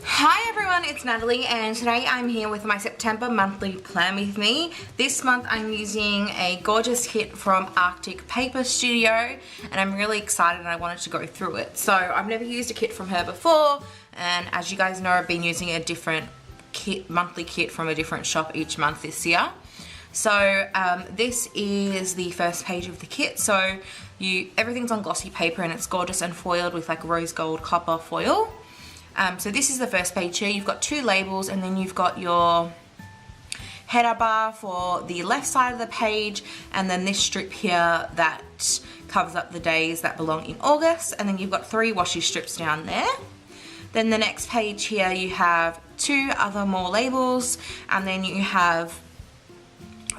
Hi everyone, it's Natalie and today I'm here with my September monthly plan with me. This month I'm using a gorgeous kit from Arctic Paper Studio and I'm really excited and I wanted to go through it. So I've never used a kit from her before, and as you guys know, I've been using a different monthly kit from a different shop each month this year. So this is the first page of the kit. So everything's on glossy paper and it's gorgeous and foiled with like rose gold copper foil. So this is the first page here. You've got two labels and then you've got your header bar for the left side of the page, and then this strip here that covers up the days that belong in August, and then you've got three washi strips down there. Then the next page here you have two other more labels, and then you have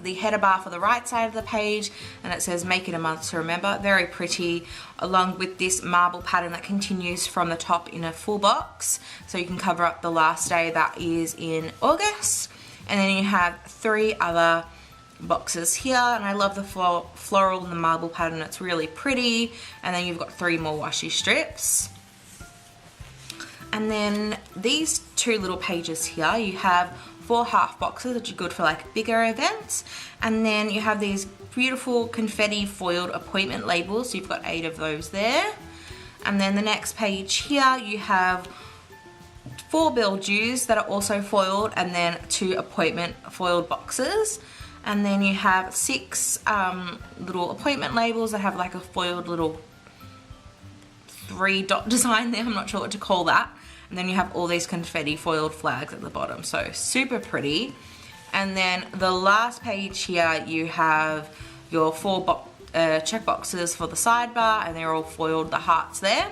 the header bar for the right side of the page, and it says make it a month to remember. Very pretty, along with this marble pattern that continues from the top in a full box, so you can cover up the last day that is in August. And then you have three other boxes here, and I love the floral and the marble pattern, it's really pretty. And then you've got three more washi strips. And then these two little pages here, you have 4 half boxes, which are good for like bigger events. And then you have these beautiful confetti foiled appointment labels. So you've got 8 of those there. And then the next page here, you have 4 bill dues that are also foiled, and then 2 appointment foiled boxes. And then you have 6 little appointment labels that have like a foiled little 3-dot design there. I'm not sure what to call that. And then you have all these confetti foiled flags at the bottom, so super pretty. And then the last page here, you have your 4 check boxes for the sidebar, and they're all foiled, the hearts there.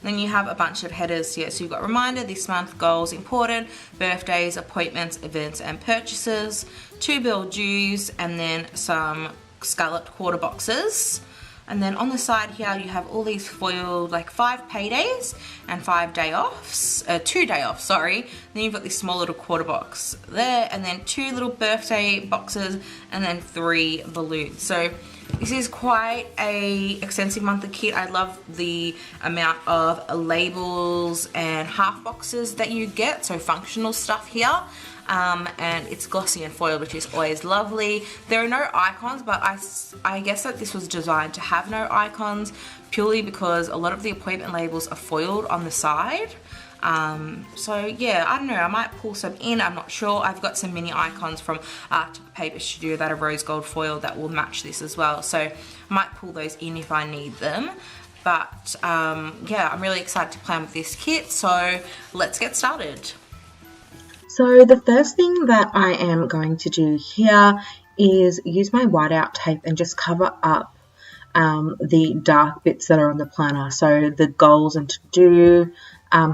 Then you have a bunch of headers here, so you've got reminder, this month, goals, important, birthdays, appointments, events and purchases, 2 bill dues, and then some scalloped quarter boxes. And then on the side here you have all these foiled like 5 paydays and 5 day offs, 2 day offs, sorry. Then you've got this small little quarter box there, and then 2 little birthday boxes, and then 3 balloons. So this is quite a extensive monthly kit. I love the amount of labels and half boxes that you get, so functional stuff here. And it's glossy and foiled, which is always lovely. There are no icons, but I guess that this was designed to have no icons purely because a lot of the appointment labels are foiled on the side. So yeah, I don't know, I might pull some in, I'm not sure. I've got some mini icons from Arctic Paper Studio that are rose gold foil that will match this as well, so I might pull those in if I need them. But yeah, I'm really excited to plan with this kit, so let's get started. So the first thing that I am going to do here is use my whiteout tape and just cover up the dark bits that are on the planner. So the goals and to-do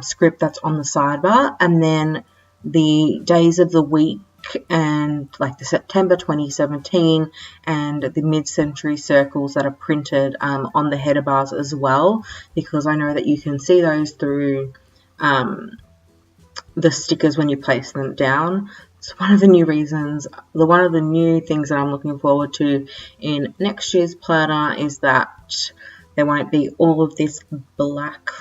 script that's on the sidebar, and then the days of the week and like the September 2017 and the mid-century circles that are printed on the header bars as well, because I know that you can see those through the stickers when you place them down. So one of the new things that I'm looking forward to in next year's planner is that there won't be all of this black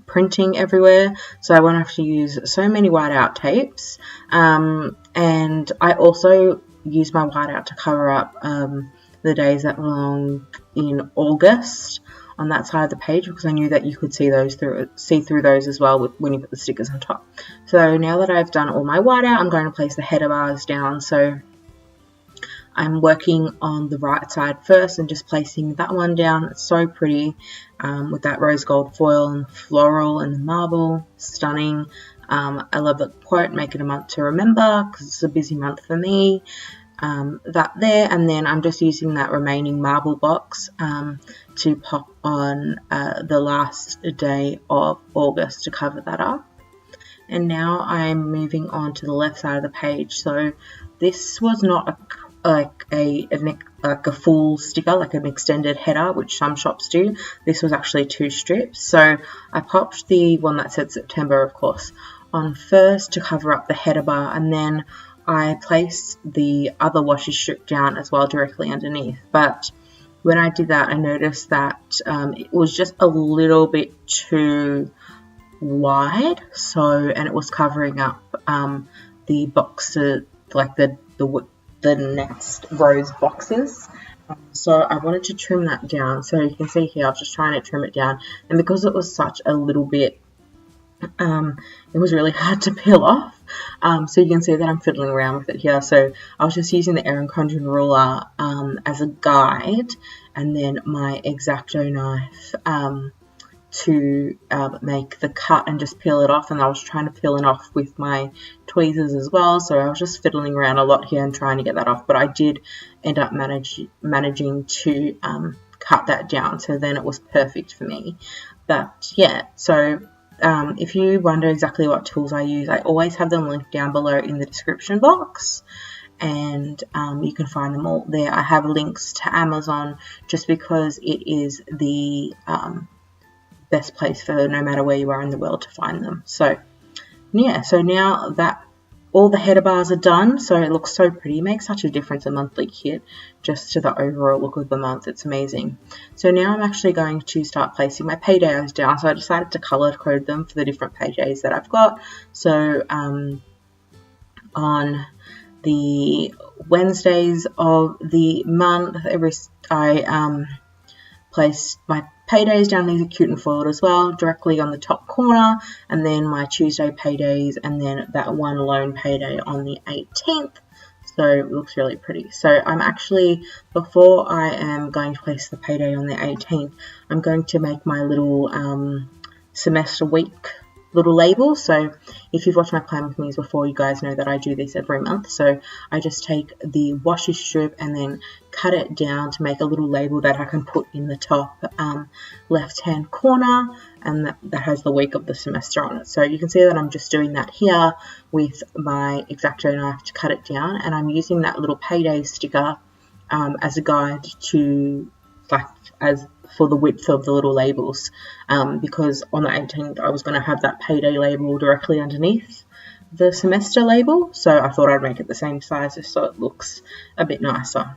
printing everywhere, so I won't have to use so many whiteout tapes. And I also use my whiteout to cover up the days that belong in August on that side of the page, because I knew that you could see through those as well when you put the stickers on top. So now that I've done all my whiteout, I'm going to place the header bars down. So I'm working on the right side first and just placing that one down. It's so pretty with that rose gold foil and floral and the marble, stunning. I love the quote, make it a month to remember, because it's a busy month for me. That there, and then I'm just using that remaining marble box to pop on the last day of August to cover that up. And now I'm moving on to the left side of the page. So this was not a full sticker, like an extended header, which some shops do. This was actually 2 strips. So I popped the one that said September, of course, on first to cover up the header bar, and then I placed the other washi strip down as well directly underneath. But when I did that, I noticed that it was just a little bit too wide, and it was covering up the boxes, like the next row's boxes. So I wanted to trim that down. So you can see here, I was just trying to trim it down, and because it was such a little bit, it was really hard to peel off. So you can see that I'm fiddling around with it here. So I was just using the Erin Condren ruler as a guide, and then my X-Acto knife to make the cut and just peel it off. And I was trying to peel it off with my tweezers as well. So I was just fiddling around a lot here and trying to get that off. But I did end up managing to cut that down. So then it was perfect for me. But yeah, so if you wonder exactly what tools I use, I always have them linked down below in the description box, and you can find them all there. I have links to Amazon just because it is the best place for no matter where you are in the world to find them. So yeah, so now that all the header bars are done, so it looks so pretty. It makes such a difference, a monthly kit, just to the overall look of the month. It's amazing. So now I'm actually going to start placing my paydays down. So I decided to color code them for the different paydays that I've got. So on the Wednesdays of the month, I place my paydays down. These are cute and foiled as well, directly on the top corner, and then my Tuesday paydays, and then that one lone payday on the 18th. So it looks really pretty. So I'm actually, before I am going to place the payday on the 18th, I'm going to make my little semester week little label. So if you've watched my Plan With Me's before, you guys know that I do this every month. So I just take the washi strip and then cut it down to make a little label that I can put in the top left hand corner, and that has the week of the semester on it. So you can see that I'm just doing that here with my X-Acto knife to cut it down, and I'm using that little payday sticker as a guide to, like, as for the width of the little labels, because on the 18th I was going to have that payday label directly underneath the semester label, so I thought I'd make it the same size just so it looks a bit nicer.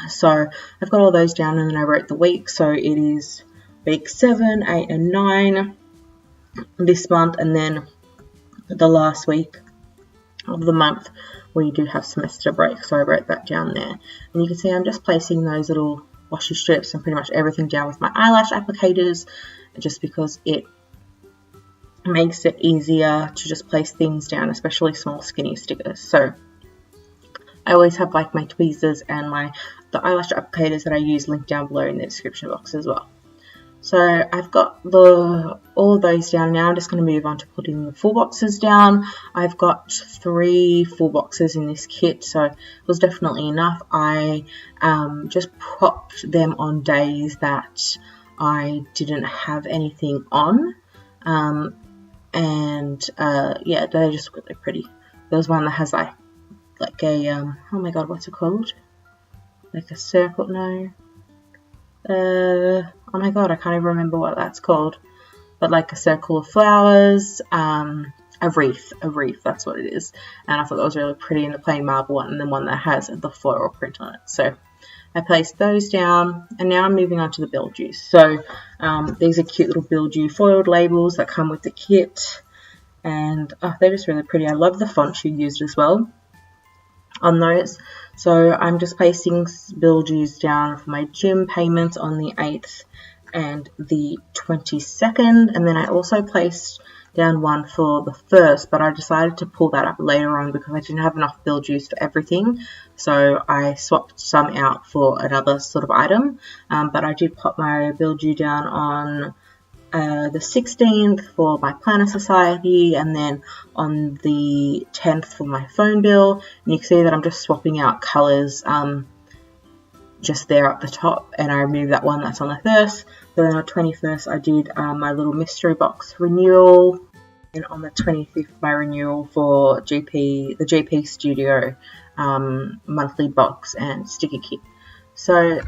So I've got all those down, and then I wrote the week. So it is week 7, 8 and 9 this month, and then the last week of the month we do have semester break, so I wrote that down there. And you can see I'm just placing those little washi strips and pretty much everything down with my eyelash applicators, just because it makes it easier to just place things down, especially small skinny stickers. So I always have like my tweezers and the eyelash applicators that I use linked down below in the description box as well. So I've got all of those down. Now I'm just going to move on to putting the full boxes down. I've got 3 full boxes in this kit, so it was definitely enough. I just popped them on days that I didn't have anything on, and yeah, they're just really pretty. There's one that has like a oh my god, what's it called? Like a circle? No. Oh my god, I can't even remember what that's called. But like a circle of flowers, a wreath, that's what it is. And I thought that was really pretty, in the plain marble one, and then one that has the floral print on it. So I placed those down, and now I'm moving on to the Bilge. So these are cute little Bilge foiled labels that come with the kit, and they're just really pretty. I love the font she used as well on those. So I'm just placing Bilges down for my gym payments on the 8th and the 22nd, and then I also placed down one for the 1st, but I decided to pull that up later on because I didn't have enough Bilges for everything, so I swapped some out for another sort of item. But I did pop my Bilge down on the 16th for my Planner Society, and then on the 10th for my phone bill. And you can see that I'm just swapping out colours just there at the top, and I removed that one that's on the 1st. But then on the 21st I did my little mystery box renewal, and on the 25th my renewal for the GP Studio monthly box and sticker kit. So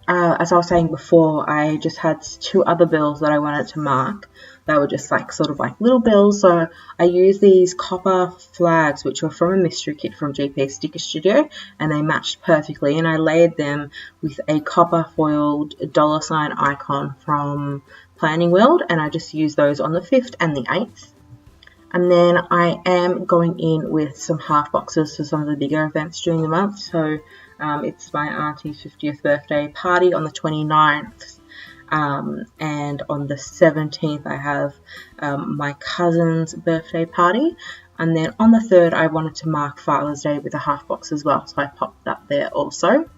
as I was saying before, I just had 2 other bills that I wanted to mark. They were just like sort of like little bills, so I used these copper flags, which were from a mystery kit from GP Sticker Studio, and they matched perfectly, and I layered them with a copper foiled $ icon from PLANWITHNAVERSA, and I just used those on the 5th and the 8th. And then I am going in with some half boxes for some of the bigger events during the month. So it's my auntie's 50th birthday party on the 29th. And on the 17th I have my cousin's birthday party. And then on the 3rd I wanted to mark Father's Day with a half box as well. So I popped that there also.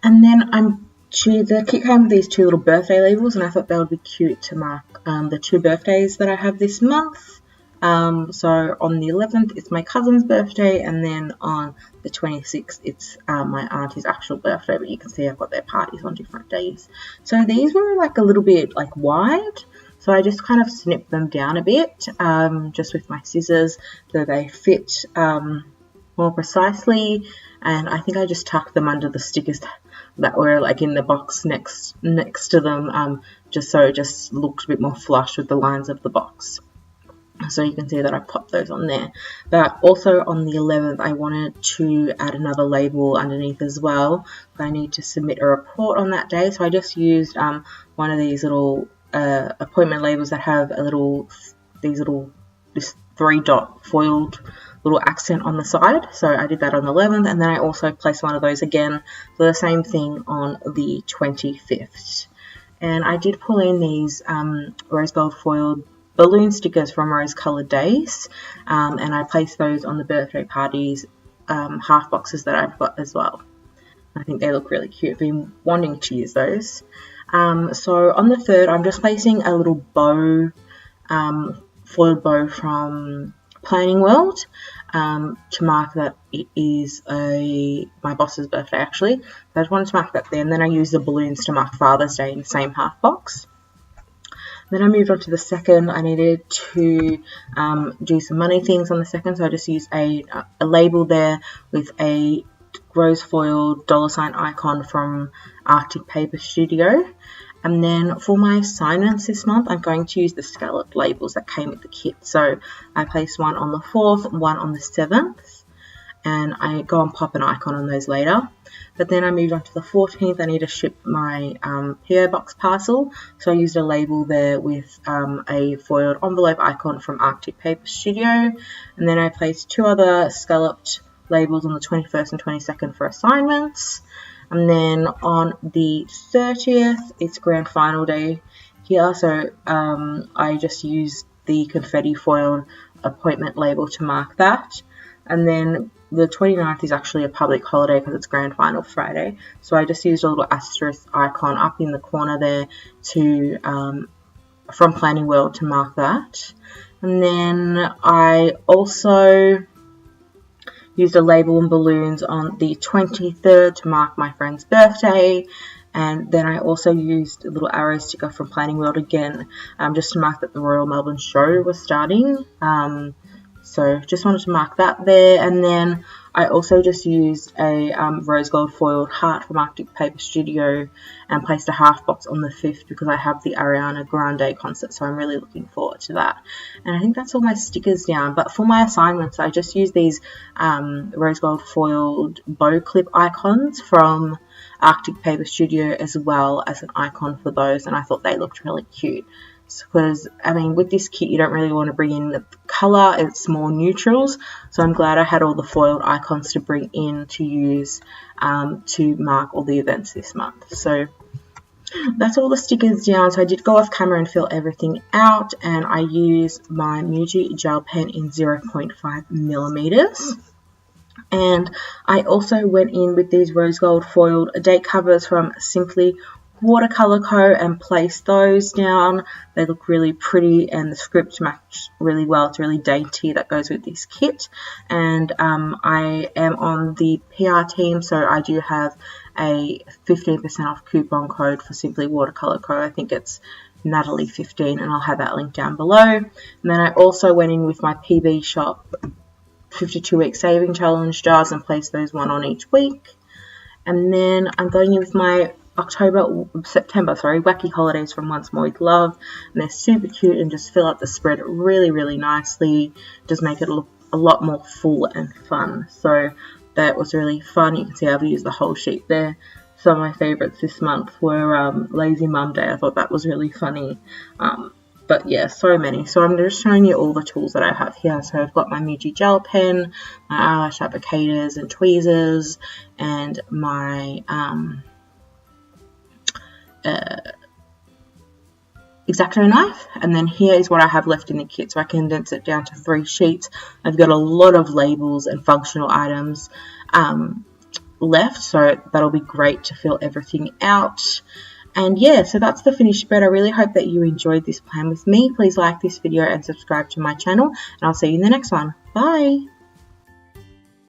And then the kit came with these 2 little birthday labels, and I thought they would be cute to mark the 2 birthdays that I have this month. So on the 11th it's my cousin's birthday, and then on the 26th it's my auntie's actual birthday, but you can see I've got their parties on different days. So these were like a little bit like wide, so I just kind of snipped them down a bit just with my scissors so they fit more precisely, and I think I just tucked them under the stickers that were like in the box next to them, just so it just looked a bit more flush with the lines of the box. So you can see that I popped those on there. But also on the 11th I wanted to add another label underneath as well. I need to submit a report on that day, so I just used one of these little appointment labels that have this 3-dot foiled little accent on the side. So I did that on the 11th, and then I also placed one of those again for the same thing on the 25th. And I did pull in these rose gold foiled balloon stickers from Rose Coloured Days, and I placed those on the birthday parties half boxes that I've got as well. I think they look really cute. I've been wanting to use those. So on the 3rd I'm just placing a little bow, foiled bow from Planning World, to mark that it is my boss's birthday actually. So I just wanted to mark that there, and then I used the balloons to mark Father's Day in the same half box. Then I moved on to the 2nd. I needed to do some money things on the 2nd, so I just used a label there with a rose foiled $ icon from Arctic Paper Studio. And then for my assignments this month, I'm going to use the scalloped labels that came with the kit. So I placed one on the 4th, one on the 7th, and I go and pop an icon on those later. But then I moved on to the 14th. I need to ship my PO box parcel, so I used a label there with a foiled envelope icon from Arctic Paper Studio, and then I placed 2 other scalloped labels on the 21st and 22nd for assignments. And then on the 30th it's grand final day here, so I just used the confetti foiled appointment label to mark that. And then the 29th is actually a public holiday because it's grand final Friday, so I just used a little asterisk icon up in the corner there to from Planning World to mark that. And then I also used a label and balloons on the 23rd to mark my friend's birthday, and then I also used a little arrow sticker from Planning World again, just to mark that the Royal Melbourne Show was starting. So just wanted to mark that there. And then I also just used a rose gold foiled heart from Arctic Paper Studio and placed a half box on the 5th because I have the Ariana Grande concert, so I'm really looking forward to that. And I think that's all my stickers down. But for my assignments I just used these rose gold foiled bow clip icons from Arctic Paper Studio as well as an icon for those, and I thought they looked really cute. Because, I mean, with this kit you don't really want to bring in the colour, it's more neutrals, so I'm glad I had all the foiled icons to bring in to use to mark all the events this month. So that's all the stickers down. So I did go off camera and fill everything out, and I used my Muji gel pen in 0.5 millimeters. And I also went in with these rose gold foiled date covers from Simply Watercolor Co. and placed those down. They look really pretty and the script matched really well. It's really dainty, that goes with this kit. And I am on the PR team, so I do have a 15% off coupon code for Simply Watercolor Co. I think it's Natalie15, and I'll have that link down below. And then I also went in with my PB Shop 52-week saving challenge jars and placed those one on each week. And then I'm going in with my September, wacky holidays from Once More with Love, and they're super cute and just fill up the spread really, really nicely, just make it look a lot more full and fun. So that was really fun. You can see I've used the whole sheet there. Some of my favourites this month were Lazy Mum Day. I thought that was really funny. But yeah, so many. So I'm just showing you all the tools that I have here. So I've got my Muji gel pen, my eyelash applicators and tweezers, and my X-Acto knife. And then here is what I have left in the kit. So I condensed it down to 3 sheets. I've got a lot of labels and functional items left, so that'll be great to fill everything out. And yeah, so that's the finished spread. I really hope that you enjoyed this plan with me. Please like this video and subscribe to my channel, and I'll see you in the next one. Bye!